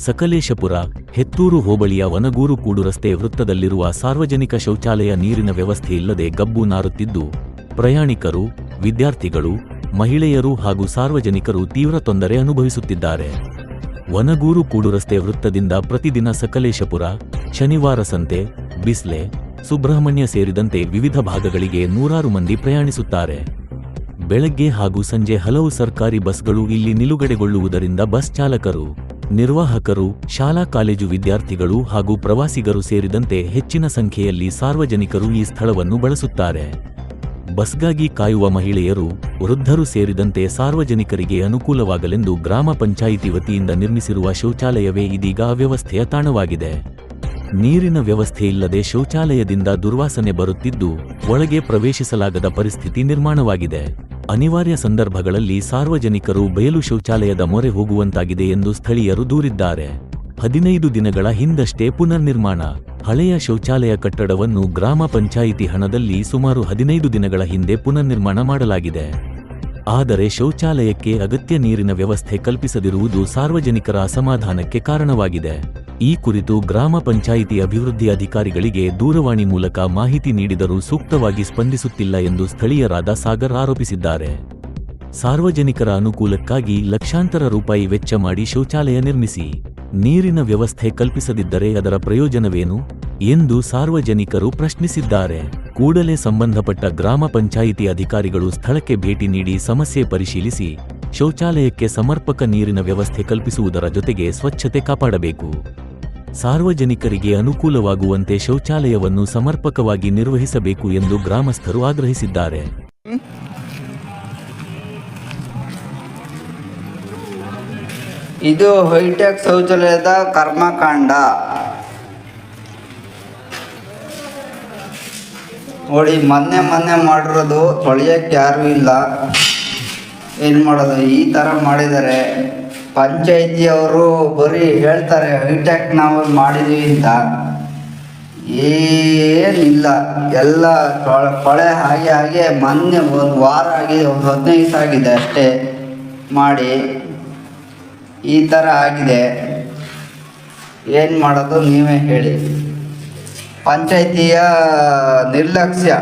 ಸಕಲೇಶಪುರ, ಹೆತ್ತೂರು ಹೋಬಳಿಯ ವನಗೂರು ಕೂಡು ರಸ್ತೆ ವೃತ್ತದಲ್ಲಿರುವ ಸಾರ್ವಜನಿಕ ಶೌಚಾಲಯ ನೀರಿನ ವ್ಯವಸ್ಥೆ ಇಲ್ಲದೆ ಗಬ್ಬು ನಾರುತ್ತಿದ್ದು, ಪ್ರಯಾಣಿಕರು, ವಿದ್ಯಾರ್ಥಿಗಳು, ಮಹಿಳೆಯರು ಹಾಗೂ ಸಾರ್ವಜನಿಕರು ತೀವ್ರ ತೊಂದರೆ ಅನುಭವಿಸುತ್ತಿದ್ದಾರೆ. ವನಗೂರು ಕೂಡು ರಸ್ತೆ ವೃತ್ತದಿಂದ ಪ್ರತಿದಿನ ಸಕಲೇಶಪುರ, ಶನಿವಾರ ಸಂತೆ, ಬಿಸ್ಲೆ, ಸುಬ್ರಹ್ಮಣ್ಯ ಸೇರಿದಂತೆ ವಿವಿಧ ಭಾಗಗಳಿಗೆ ನೂರಾರು ಮಂದಿ ಪ್ರಯಾಣಿಸುತ್ತಾರೆ. ಬೆಳಗ್ಗೆ ಹಾಗೂ ಸಂಜೆ ಹಲವು ಸರ್ಕಾರಿ ಬಸ್ಗಳು ಇಲ್ಲಿ ನಿಲುಗಡೆಗೊಳ್ಳುವುದರಿಂದ ಬಸ್ ಚಾಲಕರು, ನಿರ್ವಾಹಕರು, ಶಾಲಾ ಕಾಲೇಜು ವಿದ್ಯಾರ್ಥಿಗಳು ಹಾಗೂ ಪ್ರವಾಸಿಗರು ಸೇರಿದಂತೆ ಹೆಚ್ಚಿನ ಸಂಖ್ಯೆಯಲ್ಲಿ ಸಾರ್ವಜನಿಕರು ಈ ಸ್ಥಳವನ್ನು ಬಳಸುತ್ತಾರೆ. ಬಸ್ಗಾಗಿ ಕಾಯುವ ಮಹಿಳೆಯರು, ವೃದ್ಧರು ಸೇರಿದಂತೆ ಸಾರ್ವಜನಿಕರಿಗೆ ಅನುಕೂಲವಾಗಲೆಂದು ಗ್ರಾಮ ಪಂಚಾಯಿತಿ ವತಿಯಿಂದ ನಿರ್ಮಿಸಿರುವ ಶೌಚಾಲಯವೇ ಇದೀಗ ಅವ್ಯವಸ್ಥೆಯ ತಾಣವಾಗಿದೆ. ನೀರಿನ ವ್ಯವಸ್ಥೆ ಇಲ್ಲದೆ ಶೌಚಾಲಯದಿಂದ ದುರ್ವಾಸನೆ ಬರುತ್ತಿದ್ದು, ಒಳಗೆ ಪ್ರವೇಶಿಸಲಾಗದ ಪರಿಸ್ಥಿತಿ ನಿರ್ಮಾಣವಾಗಿದೆ. ಅನಿವಾರ್ಯ ಸಂದರ್ಭಗಳಲ್ಲಿ ಸಾರ್ವಜನಿಕರು ಬಯಲು ಶೌಚಾಲಯದ ಮೊರೆ ಹೋಗುವಂತಾಗಿದೆ ಎಂದು ಸ್ಥಳೀಯರು ದೂರಿದ್ದಾರೆ. 15 ದಿನಗಳ ಹಿಂದಷ್ಟೇ ಪುನರ್ನಿರ್ಮಾಣ. ಹಳೆಯ ಶೌಚಾಲಯ ಕಟ್ಟಡವನ್ನು ಗ್ರಾಮ ಪಂಚಾಯಿತಿ ಹಣದಲ್ಲಿ ಸುಮಾರು 15 ದಿನಗಳ ಹಿಂದೆ ಪುನರ್ನಿರ್ಮಾಣ ಮಾಡಲಾಗಿದೆ. ಆದರೆ ಶೌಚಾಲಯಕ್ಕೆ ಅಗತ್ಯ ನೀರಿನ ವ್ಯವಸ್ಥೆ ಕಲ್ಪಿಸದಿರುವುದು ಸಾರ್ವಜನಿಕರ ಅಸಮಾಧಾನಕ್ಕೆ ಕಾರಣವಾಗಿದೆ. ಈ ಕುರಿತು ಗ್ರಾಮ ಪಂಚಾಯಿತಿ ಅಭಿವೃದ್ಧಿ ಅಧಿಕಾರಿಗಳಿಗೆ ದೂರವಾಣಿ ಮೂಲಕ ಮಾಹಿತಿ ನೀಡಿದರೂ ಸೂಕ್ತವಾಗಿ ಸ್ಪಂದಿಸುತ್ತಿಲ್ಲ ಎಂದು ಸ್ಥಳೀಯರಾದ ಸಾಗರ್ ಆರೋಪಿಸಿದ್ದಾರೆ. ಸಾರ್ವಜನಿಕರ ಅನುಕೂಲಕ್ಕಾಗಿ ಲಕ್ಷಾಂತರ ರೂಪಾಯಿ ವೆಚ್ಚ ಮಾಡಿ ಶೌಚಾಲಯ ನಿರ್ಮಿಸಿ ನೀರಿನ ವ್ಯವಸ್ಥೆ ಕಲ್ಪಿಸದಿದ್ದರೆ ಅದರ ಪ್ರಯೋಜನವೇನು ಎಂದು ಸಾರ್ವಜನಿಕರು ಪ್ರಶ್ನಿಸಿದ್ದಾರೆ. ಕೂಡಲೇ ಸಂಬಂಧಪಟ್ಟ ಗ್ರಾಮ ಪಂಚಾಯಿತಿ ಅಧಿಕಾರಿಗಳು ಸ್ಥಳಕ್ಕೆ ಭೇಟಿ ನೀಡಿ ಸಮಸ್ಯೆ ಪರಿಶೀಲಿಸಿ ಶೌಚಾಲಯಕ್ಕೆ ಸಮರ್ಪಕ ನೀರಿನ ವ್ಯವಸ್ಥೆ ಕಲ್ಪಿಸುವುದರ ಜೊತೆಗೆ ಸ್ವಚ್ಛತೆ ಕಾಪಾಡಬೇಕು. ಸಾರ್ವಜನಿಕರಿಗೆ ಅನುಕೂಲವಾಗುವಂತೆ ಶೌಚಾಲಯವನ್ನು ಸಮರ್ಪಕವಾಗಿ ನಿರ್ವಹಿಸಬೇಕು ಎಂದು ಗ್ರಾಮಸ್ಥರು ಆಗ್ರಹಿಸಿದ್ದಾರೆ. ಇದು ಹೈಟೆಕ್ ಶೌಚಾಲಯದ ಕರ್ಮಕಾಂಡ ನೋಡಿ. ಮೊನ್ನೆ ಮಾಡಿರೋದು, ತೊಳೆಯಕ್ಕೆ ಯಾರೂ ಇಲ್ಲ. ಏನು ಮಾಡೋದು, ಈ ಥರ ಮಾಡಿದ್ದಾರೆ. ಪಂಚಾಯಿತಿಯವರು ಬರೀ ಹೇಳ್ತಾರೆ ಹೈಟೆಕ್ ನಾವು ಮಾಡಿದ್ದೀವಿ ಅಂತ, ಏನಿಲ್ಲ. ಎಲ್ಲ ಕೊಳೆ ಹಾಗೆ ಮೊನ್ನೆ 1 ವಾರ ಆಗಿದೆ, 15 ದಿವಸ ಆಗಿದೆ ಅಷ್ಟೇ ಮಾಡಿ. ಈ ಥರ ಆಗಿದೆ. ಏನು ಮಾಡೋದು ನೀವೇ ಹೇಳಿ. ಪಂಚಾಯಿತಿಯ ನಿರ್ಲಕ್ಷ್ಯ